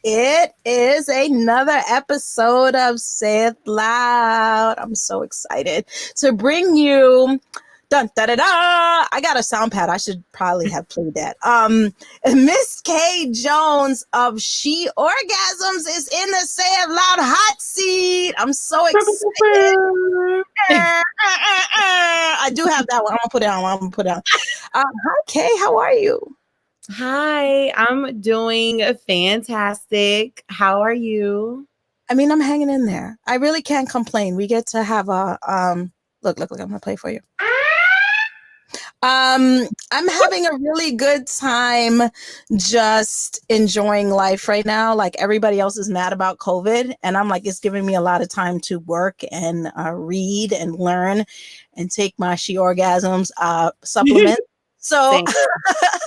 It is another episode of Say It Loud. I'm so excited to bring you. Dun, da, da, da. I got a sound pad. I should probably have played that. Miss K Jones of SheOrgasms is in the Say It Loud hot seat. I'm so excited. I do have that one. I'm gonna put it on. Hi, Kay. How are you? Hi, I'm doing fantastic. How are you? I mean, I'm hanging in there. I really can't complain. We get to have a look. I'm gonna play for you. I'm having a really good time just enjoying life right now. Like everybody else is mad about COVID, and I'm like, it's giving me a lot of time to work and read and learn and take my SheOrgasms supplement. So,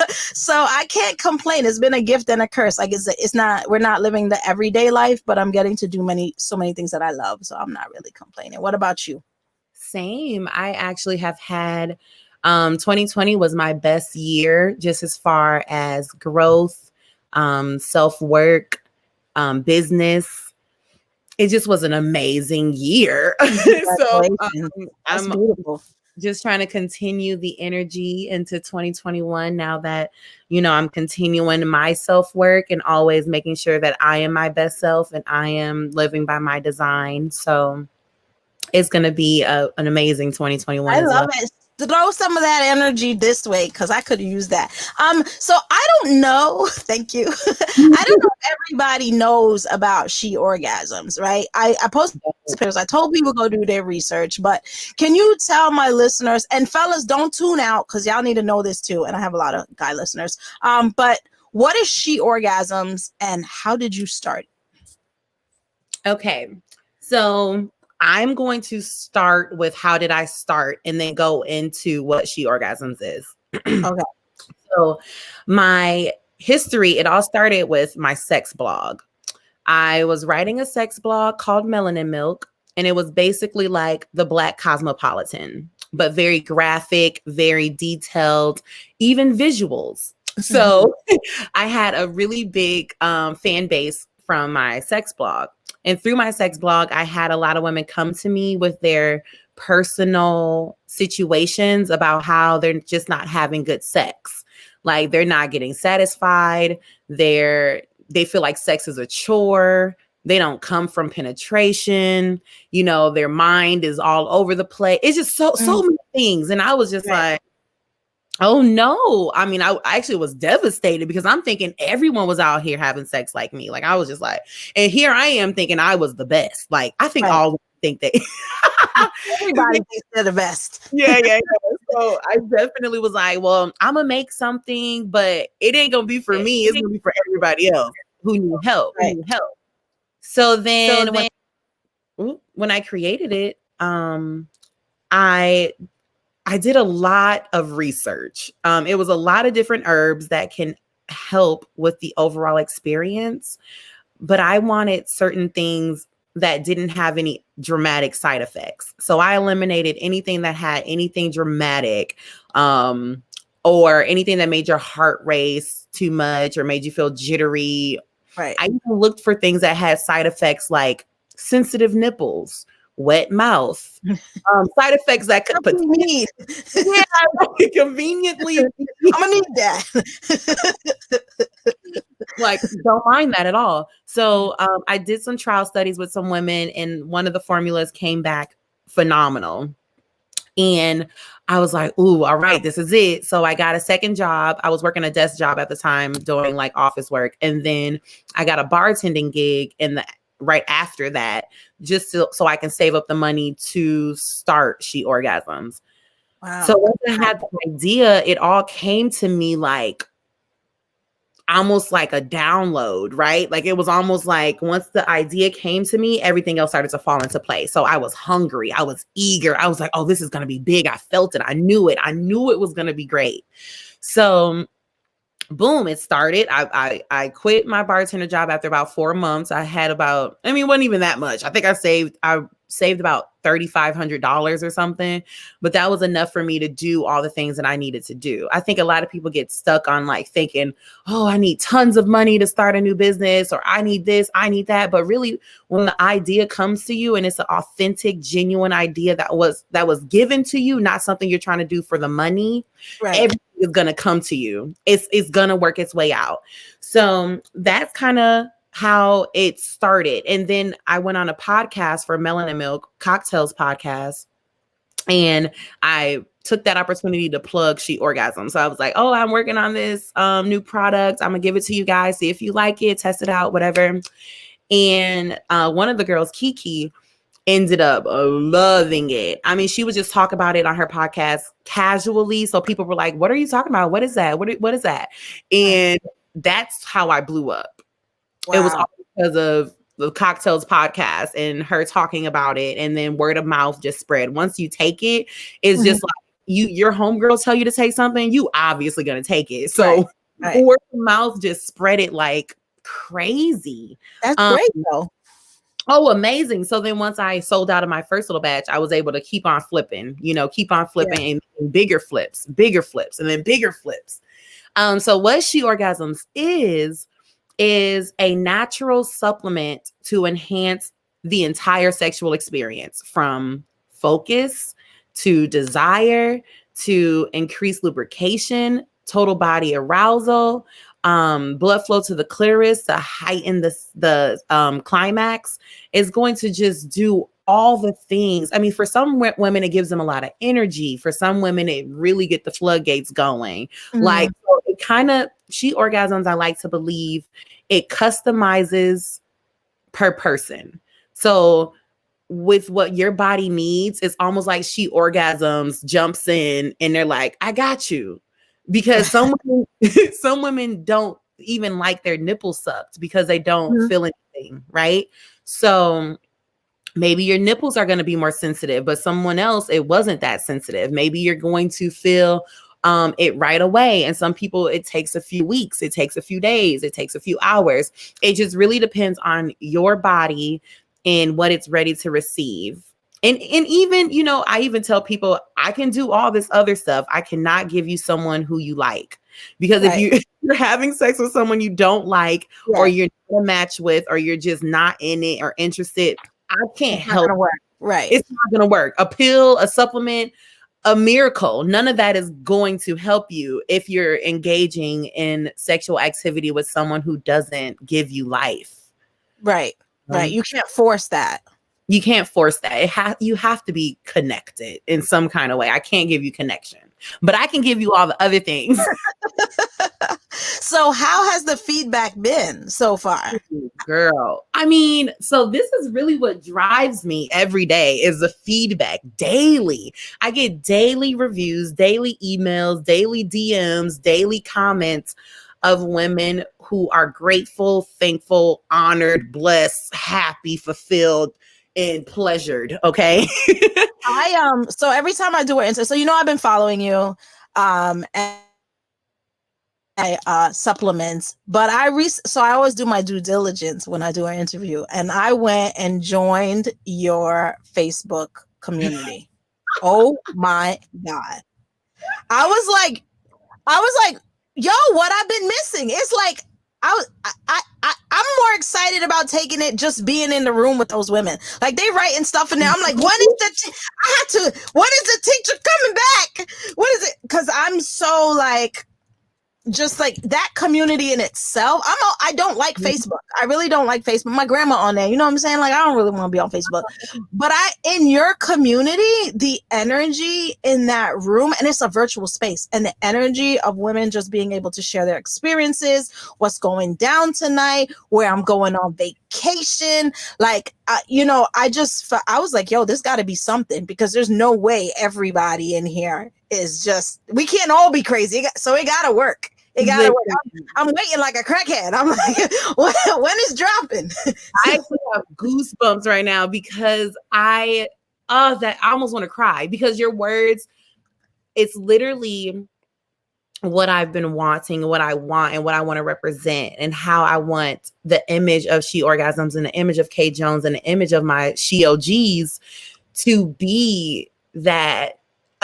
so I can't complain. It's been a gift and a curse. Like it's not, we're not living the everyday life, but I'm getting to do so many things that I love. So I'm not really complaining. What about you? Same. I actually have had 2020 was my best year, just as far as growth, self-work, business. It just was an amazing year. So I'm beautiful. Just trying to continue the energy into 2021 now that, I'm continuing my self-work and always making sure that I am my best self and I am living by my design. So it's going to be an amazing 2021. I love it. Throw some of that energy this way because I could use that. So I don't know. Thank you. I don't know if everybody knows about SheOrgasms, right? I posted pictures. I told people go do their research, but can you tell my listeners, and fellas, don't tune out because y'all need to know this too. And I have a lot of guy listeners. But what is SheOrgasms and how did you start? Okay, so I'm going to start with how did I start and then go into what SheOrgasms is. Okay. So my history, it all started with my sex blog. I was writing a sex blog called Melanin Milk, and it was basically like the Black Cosmopolitan, but very graphic, very detailed, even visuals. So I had a really big fan base from my sex blog. And through my sex blog, I had a lot of women come to me with their personal situations about how they're just not having good sex. Like they're not getting satisfied. They feel like sex is a chore. They don't come from penetration. Their mind is all over the place. It's just so many things. And I was just like, oh no. I mean, I actually was devastated because I'm thinking everyone was out here having sex like me. Like I was just like, and here I am thinking I was the best. Like I think all women think that everybody thinks they're the best. Yeah. So I definitely was like, well, I'm gonna make something, but it ain't gonna be for me. It's gonna be for everybody else who need help. So then when I created it, I did a lot of research. It was a lot of different herbs that can help with the overall experience, but I wanted certain things that didn't have any dramatic side effects. So I eliminated anything that had anything dramatic, or anything that made your heart race too much or made you feel jittery. Right. I even looked for things that had side effects like sensitive nipples, wet mouth, side effects that could need. Conveniently. I'm gonna need that. Like, don't mind that at all. So I did some trial studies with some women, and one of the formulas came back phenomenal. And I was like, ooh, all right, this is it. So I got a second job. I was working a desk job at the time doing like office work. And then I got a bartending gig right after that, just so I can save up the money to start SheOrgasms. Wow. So once I had the idea, it all came to me like almost like a download, right? Like it was almost like once the idea came to me, everything else started to fall into place. So I was hungry. I was eager. I was like, oh, this is going to be big. I felt it. I knew it. I knew it was going to be great. So boom, it started. I quit my bartender job after about 4 months. I had about, I mean, it wasn't even that much. I think I saved about $3,500 or something, but that was enough for me to do all the things that I needed to do. I think a lot of people get stuck on like thinking, oh, I need tons of money to start a new business, or I need this, I need that. But really, when the idea comes to you and it's an authentic, genuine idea that was given to you, not something you're trying to do for the money, Right. everything is going to come to you. It's going to work its way out. So that's kind of how it started. And then I went on a podcast for Melanin Milk Cocktails podcast, and I took that opportunity to plug SheOrgasms. So I was like, oh, I'm working on this new product. I'm gonna give it to you guys, see if you like it, test it out, whatever. And one of the girls, Kiki, ended up loving it. I mean, she would just talk about it on her podcast casually. So people were like, what are you talking about? What is that? What is that? And that's how I blew up. Wow. It was all because of the Cocktails podcast and her talking about it. And then word of mouth just spread. Once you take it, it's just like your homegirls tell you to take something, you obviously going to take it. So word of mouth just spread it like crazy. That's great though. Oh, amazing. So then once I sold out of my first little batch, I was able to keep on flipping, and bigger flips, and then bigger flips. So what SheOrgasms is a natural supplement to enhance the entire sexual experience, from focus to desire to increase lubrication, total body arousal, blood flow to the clitoris to heighten the climax. Is going to just do all the things. I mean, for some women, it gives them a lot of energy. For some women, it really get the floodgates going. Like, so it kind of, SheOrgasms, I like to believe, it customizes per person. So with what your body needs, it's almost like SheOrgasms jumps in and they're like, I got you. Because some women don't even like their nipples sucked because they don't feel anything, right? So maybe your nipples are going to be more sensitive, but someone else, it wasn't that sensitive. Maybe you're going to feel it right away. And some people, it takes a few weeks, it takes a few days, it takes a few hours. It just really depends on your body and what it's ready to receive. And even, I even tell people, I can do all this other stuff. I cannot give you someone who you like, because if you're having sex with someone you don't like, or you're not a match with, or you're just not in it or interested, I can't help. Right. It's not going to work. A pill, a supplement, a miracle, none of that is going to help you if you're engaging in sexual activity with someone who doesn't give you life. Right. Right. You can't force that. You can't force that. You have to be connected in some kind of way. I can't give you connection, but I can give you all the other things. So how has the feedback been so far? Girl, I mean, so this is really what drives me every day, is the feedback daily. I get daily reviews, daily emails, daily DMs, daily comments of women who are grateful, thankful, honored, blessed, happy, fulfilled, and pleasured. Okay. So every time I do an interview, so I've been following you and supplements, but so I always do my due diligence when I do an interview, and I went and joined your Facebook community. Oh my God. I was like, yo, what I've been missing. It's like, I'm more excited about taking it, just being in the room with those women. Like, they writing stuff in there. I'm like, when is the teacher coming back? What is it? Because I'm so like, just like that community in itself. I don't like Facebook. I really don't like Facebook. My grandma on there, you know what I'm saying? Like, I don't really want to be on Facebook. But in your community, the energy in that room, and it's a virtual space, and the energy of women just being able to share their experiences, what's going down tonight, where I'm going on vacation. Like, I was like, yo, this got to be something, because there's no way everybody in here is just, we can't all be crazy. So it got to work. It gotta work. I'm waiting like a crackhead. I'm like, when is dropping? I actually have goosebumps right now, because I almost want to cry, because your words, it's literally what I've been wanting, what I want, and what I want to represent, and how I want the image of SheOrgasms and the image of K Jones and the image of my SheOGs to be that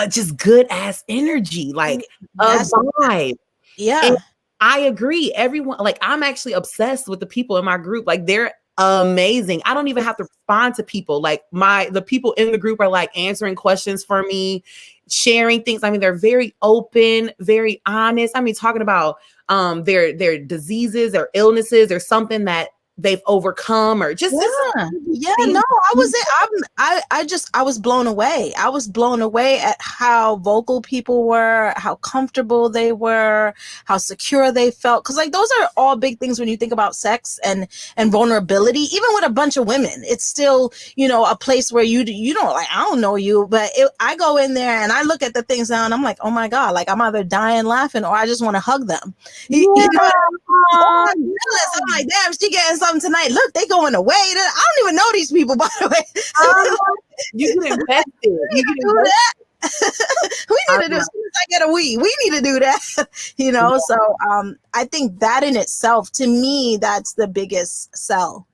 just good ass energy, like a vibe. Yeah. And I agree. Everyone, like, I'm actually obsessed with the people in my group. Like, they're amazing. I don't even have to respond to people. Like, the people in the group are like answering questions for me, sharing things. I mean, they're very open, very honest. I mean, talking about their diseases, their illnesses, or something that they've overcome, or just no, I was blown away. I was blown away at how vocal people were, how comfortable they were, how secure they felt, because like those are all big things when you think about sex and vulnerability. Even with a bunch of women, it's still, you know, a place where you don't, like, I don't know you, but I go in there and I look at the things now and I'm like, oh my God, like I'm either dying laughing or I just want to hug them. You know, oh, I'm like, damn, she getting something tonight. Look, they going away. I don't even know these people, by the way. You get invested. You get do that. We need to do, as soon as I get a we need to do that. You know, so I think that in itself, to me, that's the biggest sell,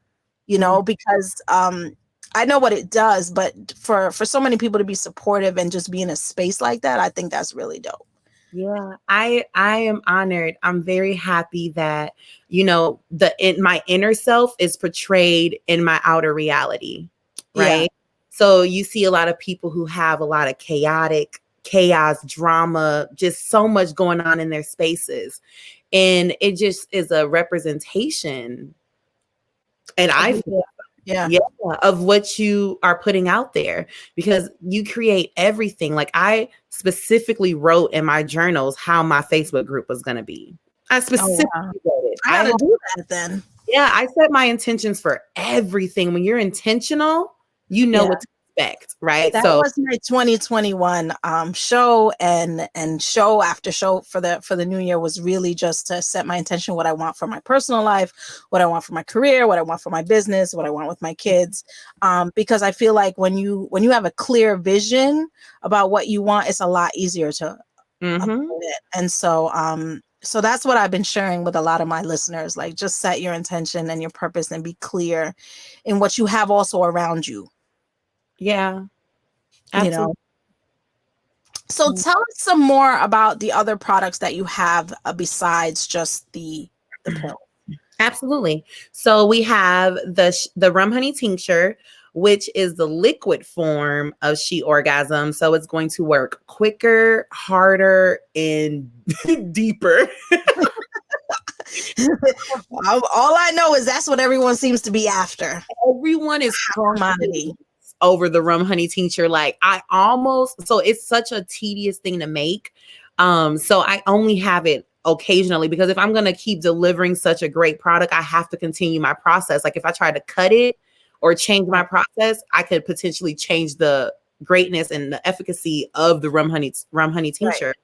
you know, because I know what it does, but for so many people to be supportive and just be in a space like that, I think that's really dope. Yeah, I am honored. I'm very happy that, you know, my inner self is portrayed in my outer reality, right? Yeah. So you see a lot of people who have a lot of chaos, drama, just so much going on in their spaces. And it just is a representation. And I feel of what you are putting out there, because you create everything. Like, I specifically wrote in my journals how my Facebook group was going to be. I specifically wrote it. I gotta do that then. Yeah, I set my intentions for everything. When you're intentional, you know what to expect, right? That was my 2021 show, and show after show for the new year was really just to set my intention, what I want for my personal life, what I want for my career, what I want for my business, what I want with my kids, because I feel like when you have a clear vision about what you want, it's a lot easier to upload it. And so that's what I've been sharing with a lot of my listeners, like, just set your intention and your purpose and be clear in what you have also around you. Yeah, absolutely. You know. So tell us some more about the other products that you have besides just the pill. Absolutely. So we have the rum honey tincture, which is the liquid form of SheOrgasm. So it's going to work quicker, harder, and deeper. All I know is that's what everyone seems to be after. Everyone is commodity over the rum honey tincture. Like, so it's such a tedious thing to make. So I only have it occasionally, because if I'm going to keep delivering such a great product, I have to continue my process. Like, if I try to cut it or change my process, I could potentially change the greatness and the efficacy of the rum honey tincture. Right.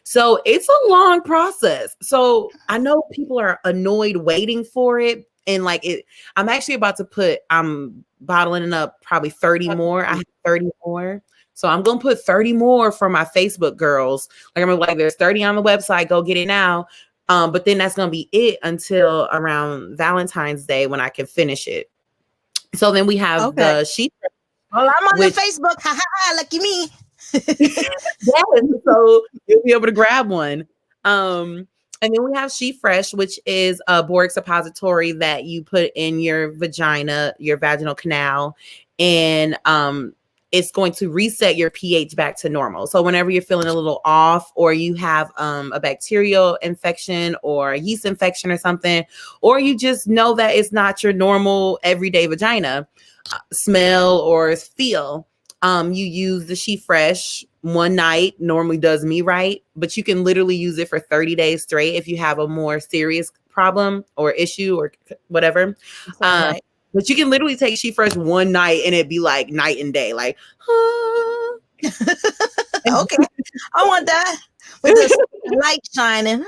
So it's a long process. So I know people are annoyed waiting for it. And like I'm actually about to I'm bottling up probably 30 more. I have 30 more. So I'm going to put 30 more for my Facebook girls. Like, I'm like, there's 30 on the website. Go get it now. But then that's going to be it until around Valentine's Day, when I can finish it. So then we have the sheet. Well, I'm on the Facebook. Ha ha ha. Lucky me. So you'll be able to grab one. And then we have She Fresh, which is a Borax Suppository that you put in your vagina, your vaginal canal, and it's going to reset your pH back to normal. So whenever you're feeling a little off, or you have a bacterial infection or a yeast infection or something, or you just know that it's not your normal everyday vagina smell or feel, you use the She Fresh one night. Normally does me right, but you can literally use it for 30 days straight if you have a more serious problem or issue or whatever. Right. But you can literally take She Fresh one night and it'd be like night and day. Like, okay, I want that with the light shining.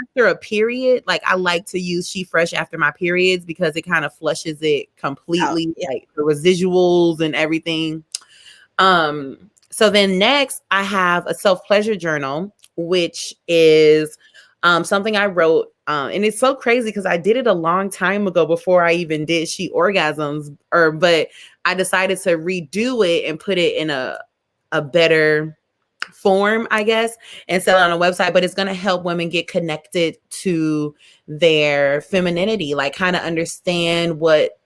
After a period, like, I like to use She Fresh after my periods, because it kind of flushes it completely, like the residuals and everything. So then next, I have a self-pleasure journal, which is something I wrote. And it's so crazy because I did it a long time ago before I even did SheOrgasms, but I decided to redo it and put it in a better form, I guess, and sell it on a website. But it's going to help women get connected to their femininity, like kind of understand what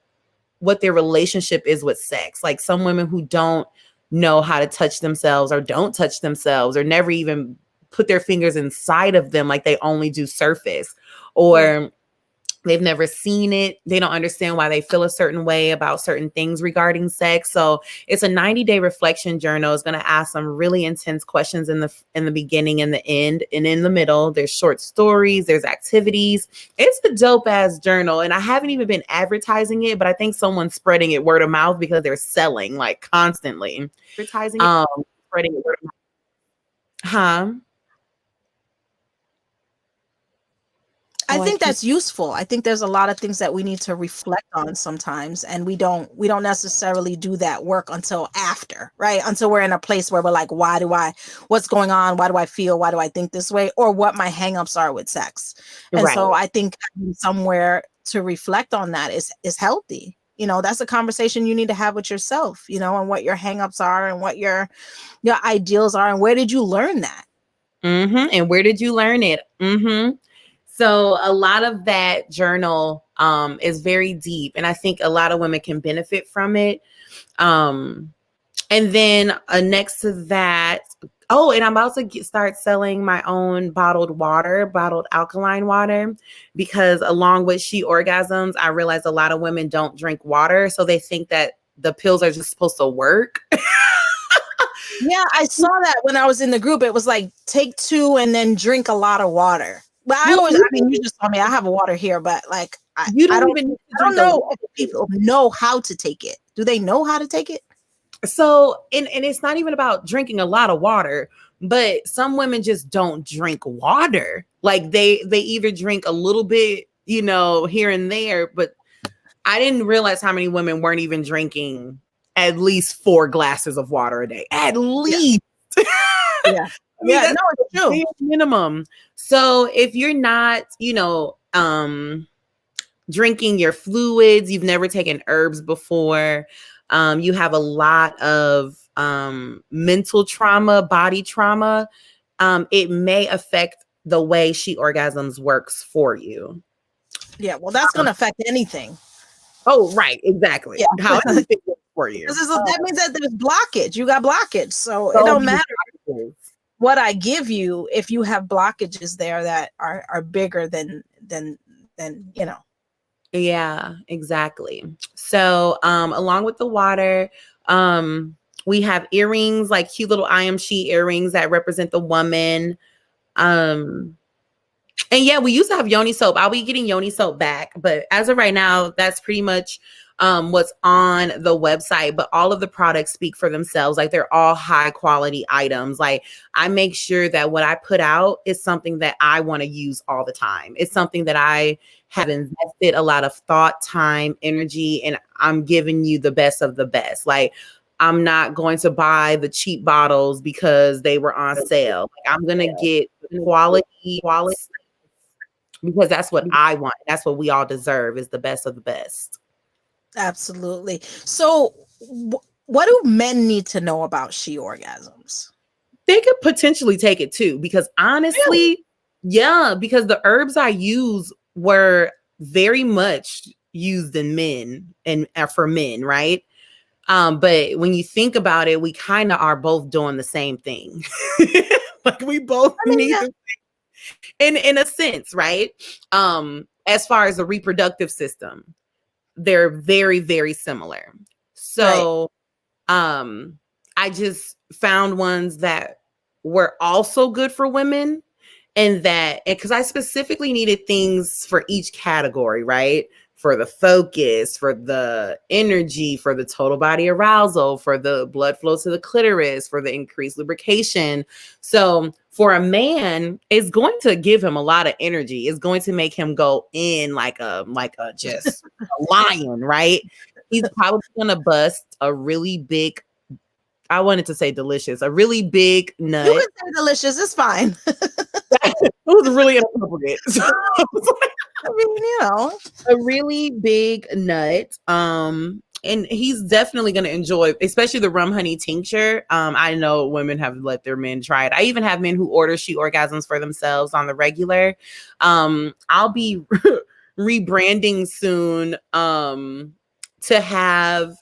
their relationship is with sex. Like some women who don't know how to touch themselves or don't touch themselves or never even put their fingers inside of them, like they only do surface, or they've never seen it. They don't understand why they feel a certain way about certain things regarding sex. So it's a 90-day reflection journal. It's going to ask some really intense questions in the beginning and the end, and in the middle, there's short stories, there's activities. It's a dope ass journal. And I haven't even been advertising it, but I think someone's spreading it word of mouth because they're selling like constantly. Advertising it, spreading it word of mouth. Huh? I think that's useful. I think there's a lot of things that we need to reflect on sometimes, and we don't necessarily do that work until after, right? Until we're in a place where we're like, what's going on? Why do I feel? Why do I think this way? Or what my hangups are with sex. And so I think somewhere to reflect on that is healthy. You know, that's a conversation you need to have with yourself, you know, and what your hangups are and what your ideals are, and where did you learn that? And where did you learn it? So a lot of that journal is very deep, and I think a lot of women can benefit from it. And then next to that, and I'm about to start selling my own bottled alkaline water, because along with SheOrgasms, I realized a lot of women don't drink water, so they think that the pills are just supposed to work. Yeah, I saw that when I was in the group. It was like, take 2 and then drink a lot of water. But you just told me I have water here, but like, I don't know if people know how to take it. Do they know how to take it? So, and it's not even about drinking a lot of water, but some women just don't drink water. Like they either drink a little bit, you know, here and there, but I didn't realize how many women weren't even drinking at least 4 glasses of water a day. At least. Yeah. That's it's true. Minimum. So if you're not, you know, drinking your fluids, you've never taken herbs before, you have a lot of mental trauma, body trauma, it may affect the way SheOrgasms works for you. Yeah, well, that's going to affect anything. Oh, right. Exactly. Yeah. How anything works for you. That means that there's blockage. You got blockage. So it don't matter what I give you if you have blockages there that are bigger than you know. Yeah, exactly. So along with the water, we have earrings, like cute little I Am She earrings that represent the woman. And yeah, we used to have Yoni soap. I'll be getting Yoni soap back, but as of right now, that's pretty much what's on the website. But all of the products speak for themselves. Like they're all high quality items. Like I make sure that what I put out is something that I want to use all the time. It's something that I have invested a lot of thought, time, energy, and I'm giving you the best of the best. Like I'm not going to buy the cheap bottles because they were on sale. Like I'm going to get quality, because that's what I want. That's what we all deserve, is the best of the best. Absolutely. So what do men need to know about SheOrgasms? They could potentially take it too, because honestly, yeah, because the herbs I use were very much used in men and for men, right? But when you think about it, we kind of are both doing the same thing. Like we both need to, in a sense, right? As far as the reproductive system, they're very, very similar. So, I just found ones that were also good for women, and because I specifically needed things for each category, right? For the focus, for the energy, for the total body arousal, for the blood flow to the clitoris, for the increased lubrication. So for a man, it's going to give him a lot of energy. It's going to make him go in like a just a lion, right? He's probably going to bust a really big, I wanted to say delicious, a really big nut. You can say delicious. It's fine. It was really inappropriate. So, I mean, you know, a really big nut. And he's definitely going to enjoy, especially the rum honey tincture. I know women have let their men try it. I even have men who order SheOrgasms for themselves on the regular. I'll be rebranding soon to have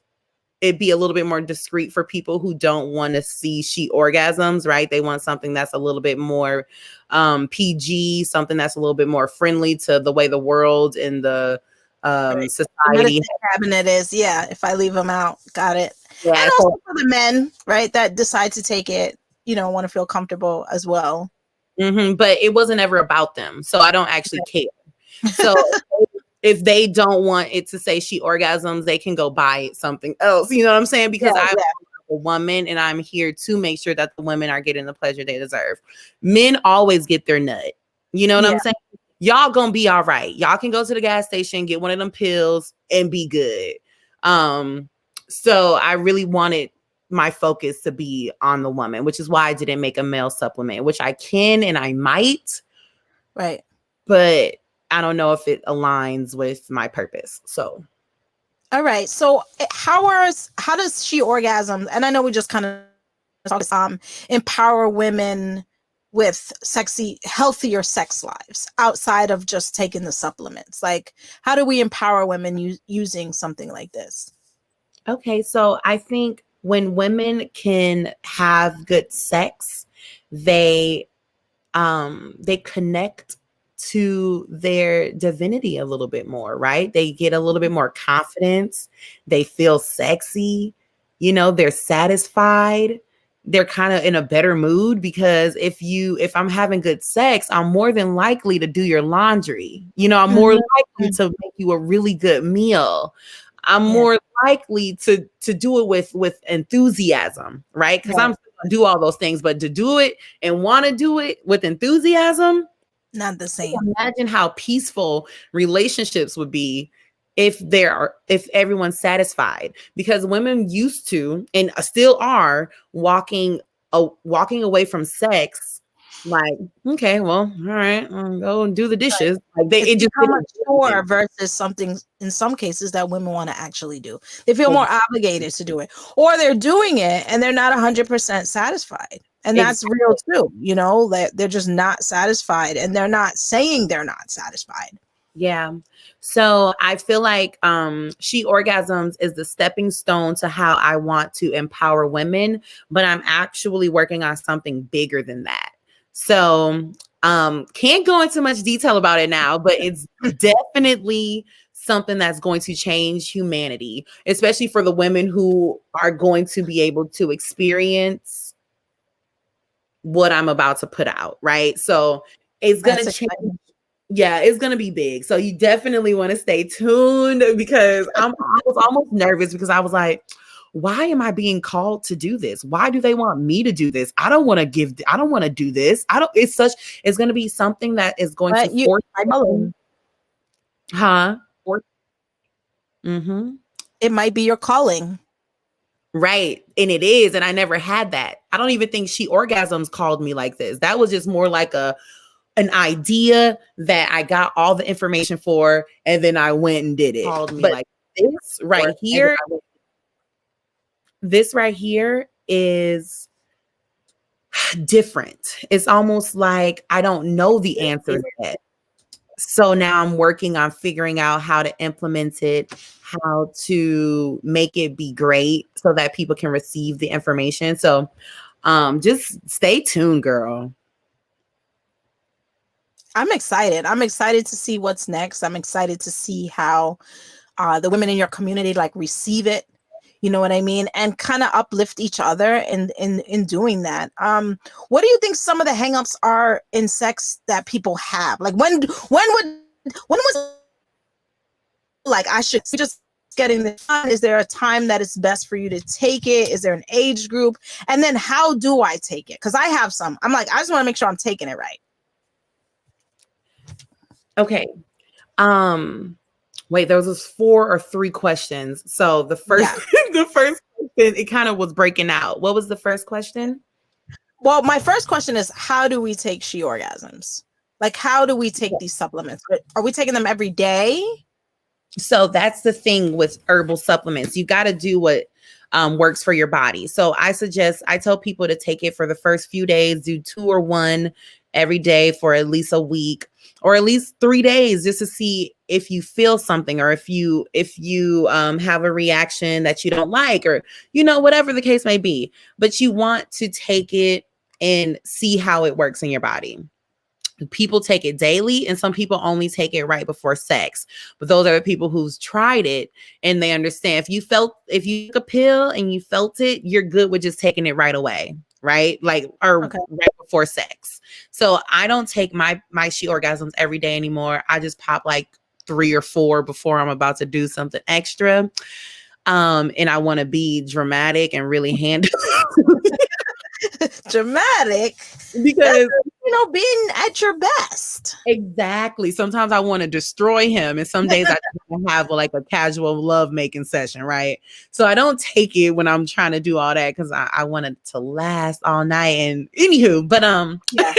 it be a little bit more discreet for people who don't want to see SheOrgasms, right? They want something that's a little bit more PG, something that's a little bit more friendly to the way the world and the society. The medicine cabinet is, yeah, if I leave them out, got it. Yeah, and also for the men, right, that decide to take it, you know, want to feel comfortable as well. But it wasn't ever about them, so I don't actually care. So if they don't want it to say SheOrgasms, they can go buy something else. You know what I'm saying? Because I'm a woman and I'm here to make sure that the women are getting the pleasure they deserve. Men always get their nut. You know what I'm saying? Y'all gonna be all right. Y'all can go to the gas station, get one of them pills, and be good. So I really wanted my focus to be on the woman, which is why I didn't make a male supplement, which I can and I might. Right. But I don't know if it aligns with my purpose. So, all right. So how does SheOrgasms, and I know we just kind of empower women with healthier sex lives outside of just taking the supplements? Like, how do we empower women using something like this? Okay, so I think when women can have good sex, they connect to their divinity a little bit more, right? They get a little bit more confidence. They feel sexy, you know, they're satisfied. They're kind of in a better mood because if I'm having good sex, I'm more than likely to do your laundry. You know, I'm more likely to make you a really good meal. I'm more likely to do it with enthusiasm, right? Because I'm gonna do all those things, but to do it and want to do it with enthusiasm, not the same. Imagine how peaceful relationships would be if everyone's satisfied, because women used to and still are walking away from sex like, okay, well, all right, I'll go and do the dishes. Like it just how much more versus something in some cases that women want to actually do. They feel more obligated to do it, or they're doing it and they're not 100% satisfied. And that's real too, you know, that they're just not satisfied and they're not saying they're not satisfied. Yeah. So I feel like SheOrgasms is the stepping stone to how I want to empower women, but I'm actually working on something bigger than that. So can't go into much detail about it now, but it's definitely something that's going to change humanity, especially for the women who are going to be able to experience what I'm about to put out, right? So it's going to change. Yeah, it's going to be big. So you definitely want to stay tuned, because I was almost nervous because I was like, why am I being called to do this? Why do they want me to do this? I don't want to do this. It's going to be something that is going to force you. Huh? It might be your calling. Right. And it is. And I never had that. I don't even think SheOrgasms called me like this. That was just more like an idea that I got all the information for, and then I went and did it. But like this right here, is different. It's almost like I don't know the answers yet. So now I'm working on figuring out how to implement it, how to make it be great so that people can receive the information. So just stay tuned, girl. I'm excited. I'm excited to see what's next. I'm excited to see how the women in your community like receive it. You know what I mean? And kind of uplift each other in doing that. What do you think some of the hangups are in sex that people have? Like when was like I should just getting the fun? Is there a time that it's best for you to take it? Is there an age group? And then how do I take it? Because I have some. I'm like, I just want to make sure I'm taking it right. Okay. Wait, there was 4 or 3 questions. So the first, the first It kind of was breaking out. What was the first question? Well, my first question is, how do we take SheOrgasms? Like, how do we take these supplements? Are we taking them every day? So that's the thing with herbal supplements. You got to do what works for your body. So I tell people to take it for the first few days, do 2 or 1 every day for at least a week or at least 3 days, just to see if you feel something, or if you have a reaction that you don't like, or, whatever the case may be. But you want to take it and see how it works in your body. People take it daily, and some people only take it right before sex. But those are the people who's tried it, and they understand. If you took a pill and you felt it, you're good with just taking it right away, right? Like, or Okay. right before sex. So I don't take my SheOrgasms every day anymore. I just pop like 3 or 4 before I'm about to do something extra. And I want to be dramatic and really handle Dramatic, because being at your best. exactly. Sometimes I want to destroy him, and some days I want to have like a casual love making session, right? So I don't take it when I'm trying to do all that, because I want it to last all night. And anywho, but Yeah.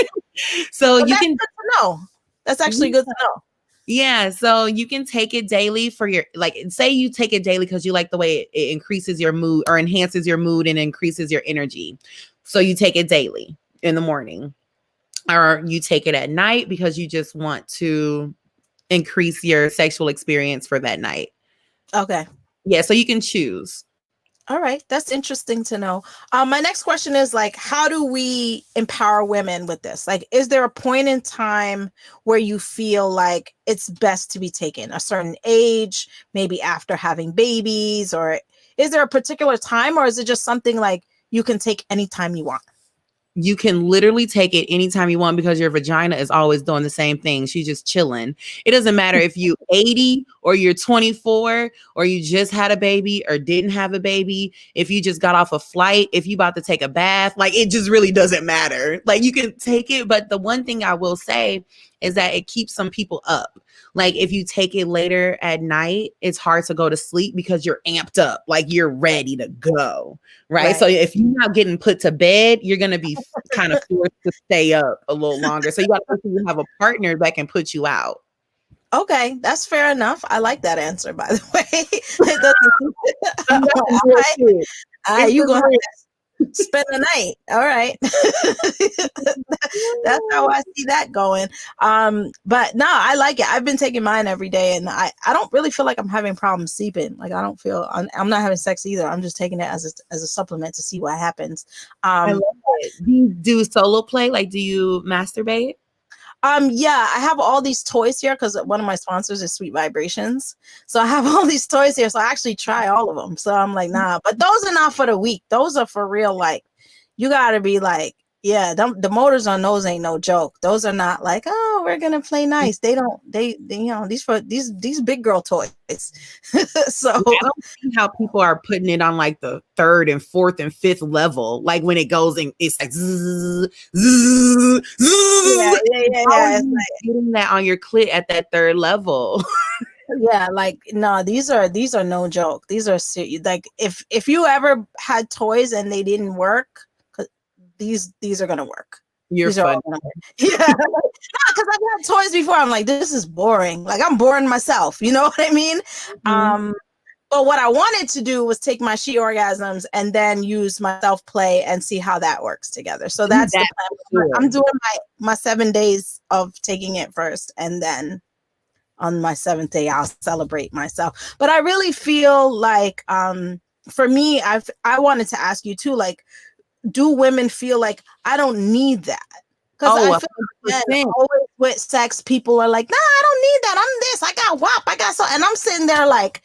so Well, you that's can good to know. That's actually good to know. Yeah, so you can take it daily for your, like, say you take it daily because you like the way it increases your mood, or enhances your mood and increases your energy. So you take it daily in the morning, or you take it at night because you just want to increase your sexual experience for that night. Okay. Yeah, so you can choose. All right. That's interesting to know. My next question is, like, how do we empower women with this? Like, is there a point in time where you feel like it's best to be taken? A certain age, maybe after having babies, or is there a particular time, or is it just something like you can take anytime you want? You can literally take it anytime you want, because your vagina is always doing the same thing. She's just chilling. It doesn't matter if you 80 or you're 24, or you just had a baby or didn't have a baby. If you just got off a flight, if you about to take a bath, like, it just really doesn't matter. Like, you can take it. But the one thing I will say is that it keeps some people up. Like, if you take it later at night, it's hard to go to sleep because you're amped up, like you're ready to go. Right. So if you're not getting put to bed, you're going to be kind of forced to stay up a little longer. So you got to make sure you have a partner that can put you out. Okay, that's fair enough. I like that answer, by the way. It doesn't. All right, you gonna spend the night. All right. That's how I see that going. But no, I like it. I've been taking mine every day, and I don't really feel like I'm having problems sleeping. Like, I don't feel I'm not having sex either. I'm just taking it as a supplement to see what happens. I love it. Do you do solo play? Like, do you masturbate? Yeah, I have all these toys here because one of my sponsors is Sweet Vibrations. So I have all these toys here. So I actually try all of them. So I'm like, nah, but those are not for the week. Those are for real. Like, you gotta be like, yeah, the motors on those ain't no joke. Those are not like, oh, we're gonna play nice. They these big girl toys. So I don't see how people are putting it on like the 3rd and 4th and 5th level. Like, when it goes and it's like zzz, zzz, zzz. Yeah. It's like getting that on your clit at that 3rd level. Yeah, like, no, these are no joke. These are like, if you ever had toys and they didn't work, these are gonna work. You're funny. Yeah, because I've had toys before. I'm like, this is boring. Like, I'm boring myself. You know what I mean? Mm-hmm. But what I wanted to do was take my SheOrgasms and then use my self play and see how that works together. So that's the plan. Sure. I'm doing my 7 days of taking it first, and then on my 7th day I'll celebrate myself. But I really feel like, for me, I wanted to ask you too, like, do women feel like, I don't need that? Because I feel like, always with sex, people are like, nah, I don't need that. I'm this. I got WAP. I got so, and I'm sitting there like,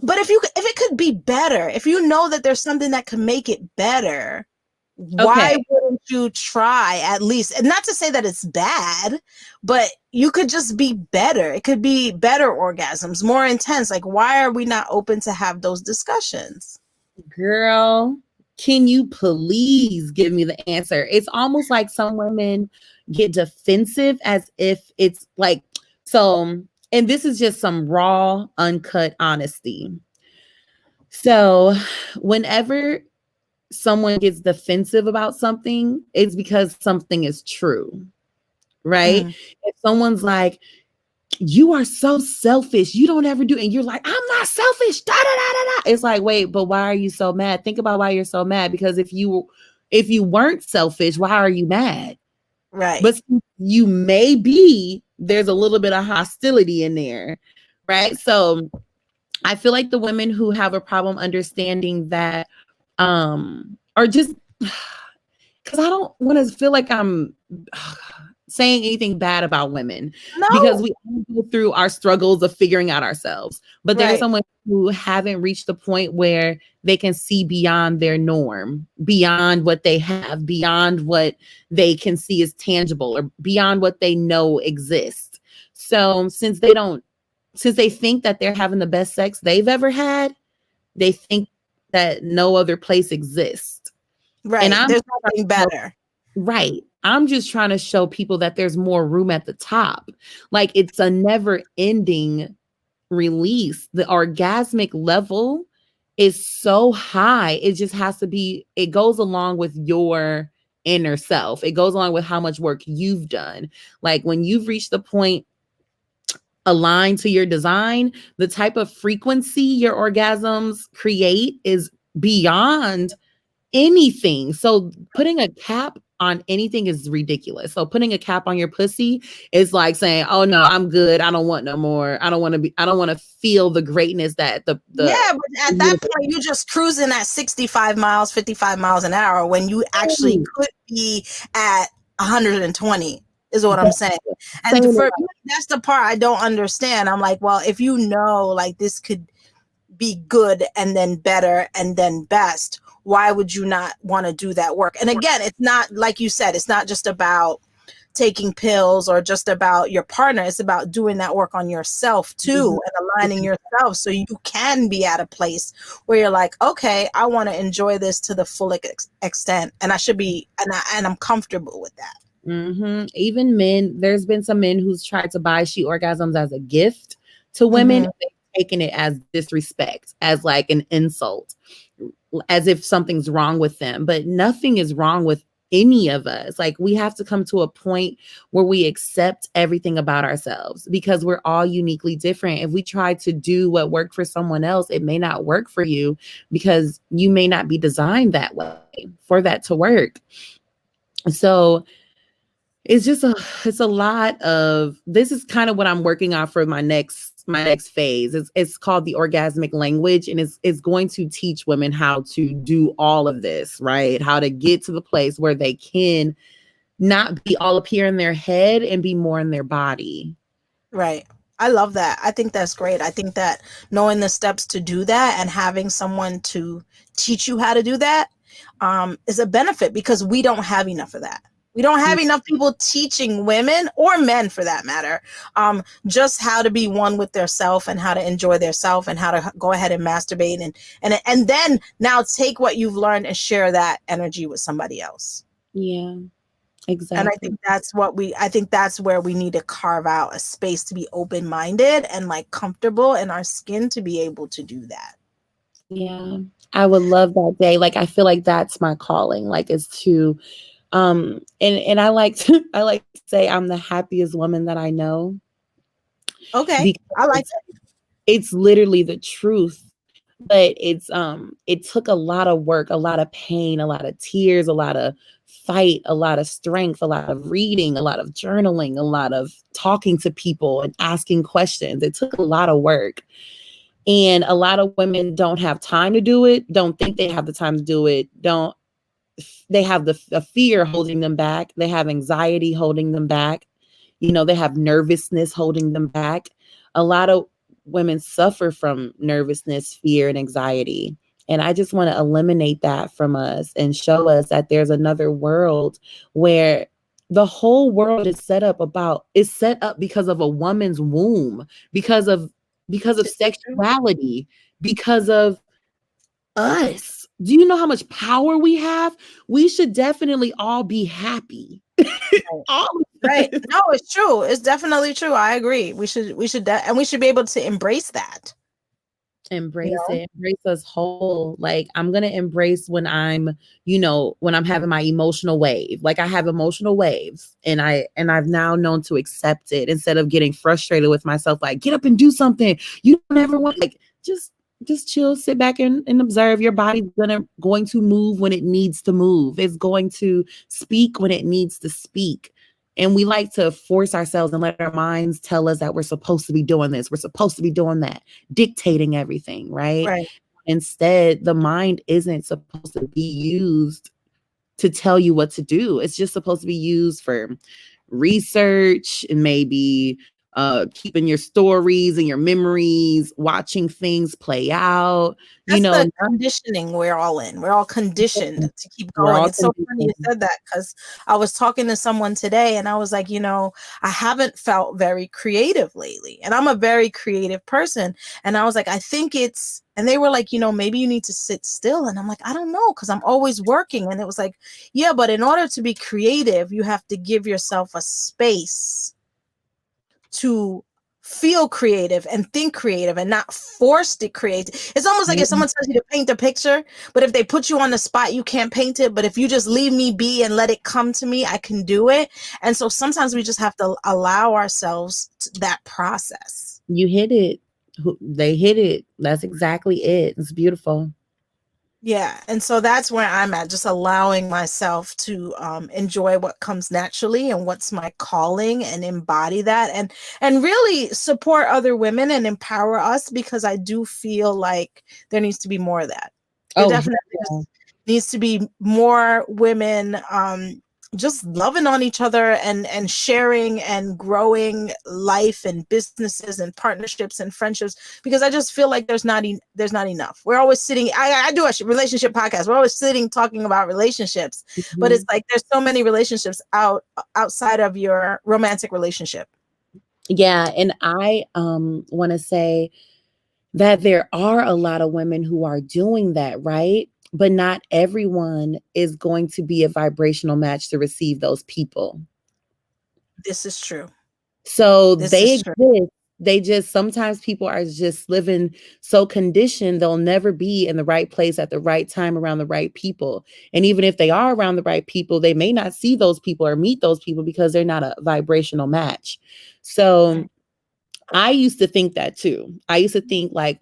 but if it could be better, if you know that there's something that can make it better, why wouldn't you try at least? And not to say that it's bad, but you could just be better. It could be better orgasms, more intense. Like, why are we not open to have those discussions? Girl, can you please give me the answer? It's almost like some women get defensive as if it's like, so, and this is just some raw, uncut honesty. So whenever someone gets defensive about something, it's because something is true, right? Mm, If someone's like, you are so selfish, you don't ever do, and you're like, I'm not selfish, da, da, da, da, da. It's like, wait, but why are you so mad? Think about why you're so mad. Because if you weren't selfish, why are you mad? right. But you may be, there's a little bit of hostility in there, right? So I feel like the women who have a problem understanding that are just because I don't want to feel like I'm saying anything bad about women, because No. we all go through our struggles of figuring out ourselves. But there's Right. someone who haven't reached the point where they can see beyond their norm, beyond what they have, beyond what they can see is tangible, or beyond what they know exists. So since they think that they're having the best sex they've ever had, they think that no other place exists. And Right. I'm There's nothing better. right. I'm just trying to show people that there's more room at the top. Like, it's a never ending release. The orgasmic level is so high. It just has to be, it goes along with your inner self. It goes along with how much work you've done. Like, when you've reached the point aligned to your design, the type of frequency your orgasms create is beyond anything. So putting a cap on anything is ridiculous. So putting a cap on your pussy is like saying, "Oh no, I'm good. I don't want no more. I don't want to feel the greatness that Yeah, but at that point, you're just cruising at 65 miles, 55 miles an hour when you actually could be at 120, is what I'm saying. And for me, that's the part I don't understand. I'm like, well, if you know, like, this could be good and then better and then best, why would you not want to do that work? And again, it's not, like you said, it's not just about taking pills or just about your partner. It's about doing that work on yourself too, and aligning yourself so you can be at a place where you're like, okay, I want to enjoy this to the full extent, and I should be, and I'm comfortable with that. Even men, there's been some men who's tried to buy SheOrgasms as a gift to women. They've taken it as disrespect, as like an insult, as if something's wrong with them. But nothing is wrong with any of us. Like, we have to come to a point where we accept everything about ourselves, because we're all uniquely different. If we try to do what worked for someone else, it may not work for you, because you may not be designed that way for that to work. So it's a lot of, this is kind of what I'm working on for my next phase. It's called the orgasmic language, and it's going to teach women how to do all of this, right? How to get to the place where they can not be all up here in their head and be more in their body. Right. I love that. I think that's great. I think that knowing the steps to do that and having someone to teach you how to do that is a benefit, because we don't have enough of that. We don't have enough people teaching women, or men for that matter, just how to be one with their self, and how to enjoy their self, and how to go ahead and masturbate, and then now take what you've learned and share that energy with somebody else. Yeah, exactly. And I think that's where we need to carve out a space to be open-minded and like comfortable in our skin to be able to do that. Yeah, I would love that day. Like, I feel like that's my calling. Like, is to and I like to say I'm the happiest woman that I know. Okay. Because I like that. it's literally the truth. But it took a lot of work, a lot of pain, a lot of tears, a lot of fight, a lot of strength, a lot of reading, a lot of journaling, a lot of talking to people and asking questions. It took a lot of work. And a lot of women don't have time to do it, don't think they have the time to do it, they have the fear holding them back. They have anxiety holding them back. They have nervousness holding them back. A lot of women suffer from nervousness, fear, and anxiety. And I just want to eliminate that from us and show us that there's another world where the whole world is set up because of a woman's womb, because of sexuality, because of us. Do you know how much power we have? We should definitely all be happy. Right. No, it's true. It's definitely true. I agree. We should and we should be able to embrace that. you Embrace know? it, embrace us whole. Like I'm gonna embrace when I'm, when I'm having my emotional wave. Like I have emotional waves and I've now known to accept it instead of getting frustrated with myself, like get up and do something. You don't ever want like just chill, sit back and observe. Your body's going to move when it needs to move. It's going to speak when it needs to speak. And we like to force ourselves and let our minds tell us that we're supposed to be doing this, we're supposed to be doing that, dictating everything, right? Right. Instead, the mind isn't supposed to be used to tell you what to do. It's just supposed to be used for research and maybe keeping your stories and your memories, watching things play out, That's the conditioning we're all in. We're all conditioned to keep we're going. all It's so funny you conditioned. said that because I was talking to someone today and I was like, I haven't felt very creative lately. And I'm a very creative person. And I was like, I think and they were like, maybe you need to sit still. And I'm like, I don't know, because I'm always working. And it was like, yeah, but in order to be creative, you have to give yourself a space to feel creative and think creative and not forced to create. It's almost like if someone tells you to paint a picture, but if they put you on the spot, you can't paint it. But if you just leave me be and let it come to me, I can do it. And so sometimes we just have to allow ourselves that process. You hit it. They hit it. That's exactly it. It's beautiful. Yeah. And so that's where I'm at, just allowing myself to enjoy what comes naturally and what's my calling and embody that and really support other women and empower us, because I do feel like there needs to be more of that. There Oh, definitely yeah. just needs to be more women just loving on each other and sharing and growing life and businesses and partnerships and friendships, because I just feel like there's not enough. We're always sitting, I do a relationship podcast, we're always sitting talking about relationships, but it's like there's so many relationships outside of your romantic relationship. Yeah, and I want to say that there are a lot of women who are doing that, right? But not everyone is going to be a vibrational match to receive those people. This is true. So This they is true. exist. They just sometimes people are just living so conditioned they'll never be in the right place at the right time around the right people. And even if they are around the right people, they may not see those people or meet those people because they're not a vibrational match. So I used to think that too. I used to think like,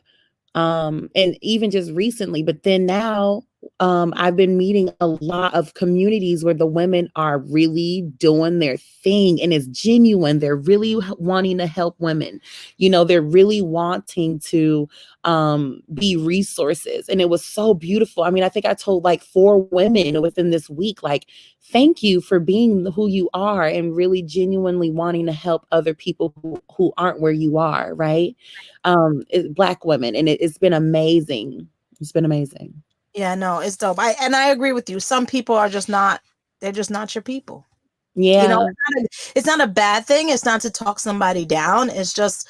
and even just recently, but then now I've been meeting a lot of communities where the women are really doing their thing and it's genuine. They're really wanting to help women. They're really wanting to be resources. And it was so beautiful. I mean, I think I told like 4 women within this week, like, thank you for being who you are and really genuinely wanting to help other people who aren't where you are, right? Black women, and it's been amazing. It's been amazing. Yeah, no, it's dope. I agree with you. Some people are just not, they're just not your people. Yeah, It's not a bad thing. It's not to talk somebody down. It's just,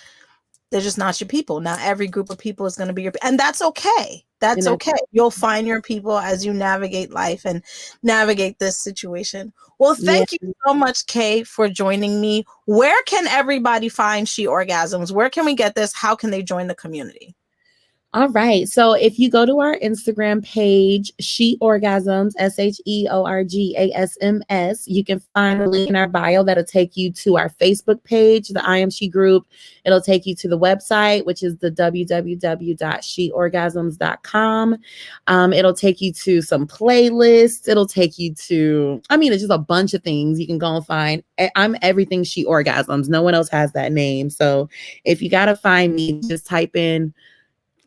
they're just not your people. Not every group of people is going to be your, and that's okay. That's and that's okay. You'll find your people as you navigate life and navigate this situation. Well, yeah. thank you so much, Kay, for joining me. Where can everybody find SheOrgasms? Where can we get this? How can they join the community? All right. So if you go to our Instagram page, SheOrgasms, SheOrgasms, you can find a link in our bio that'll take you to our Facebook page, the I Am She group. It'll take you to the website, which is the www.sheorgasms.com. It'll take you to some playlists. It'll take you to, it's just a bunch of things you can go and find. I'm everything SheOrgasms. No one else has that name. So if you got to find me, just type in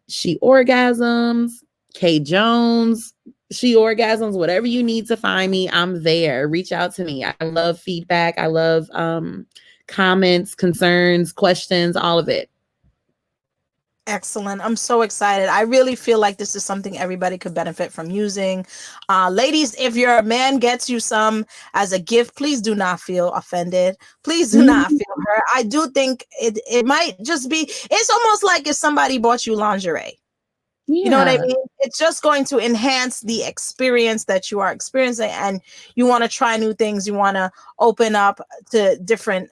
SheOrgasms, K Jones, SheOrgasms, whatever you need to find me, I'm there. Reach out to me. I love feedback. I love comments, concerns, questions, all of it. Excellent. I'm so excited. I really feel like this is something everybody could benefit from using. Ladies, if your man gets you some as a gift, please do not feel offended. Please do not feel hurt. I do think it might just be, it's almost like if somebody bought you lingerie. You know what I Yeah. mean? It's just going to enhance the experience that you are experiencing, and you want to try new things. You want to open up to different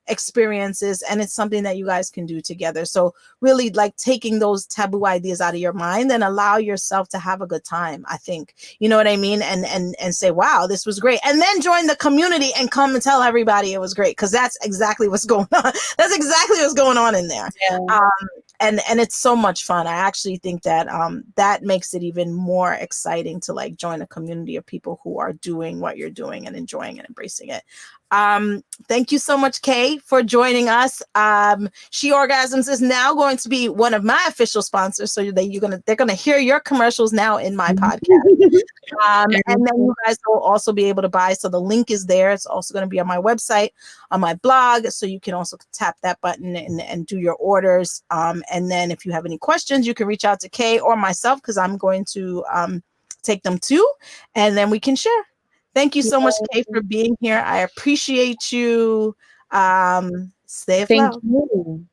experiences, and it's something that you guys can do together. So really, like, taking those taboo ideas out of your mind and allow yourself to have a good time. I think, you know what I mean, and say, wow, this was great, and then join the community and come and tell everybody it was great, because that's exactly what's going on. That's exactly what's going on in there. Yeah. And it's so much fun. I actually think that that makes it even more exciting to like join a community of people who are doing what you're doing and enjoying and embracing it. Thank you so much, Kay, for joining us. SheOrgasms is now going to be one of my official sponsors, so they're gonna hear your commercials now in my podcast. And then you guys will also be able to buy. So the link is there. It's also going to be on my website, on my blog. So you can also tap that button and do your orders. And then if you have any questions, you can reach out to Kay or myself, because I'm going to take them too. And then we can share. Thank you so much, Kay, for being here. I appreciate you. Stay Thank afloat. you.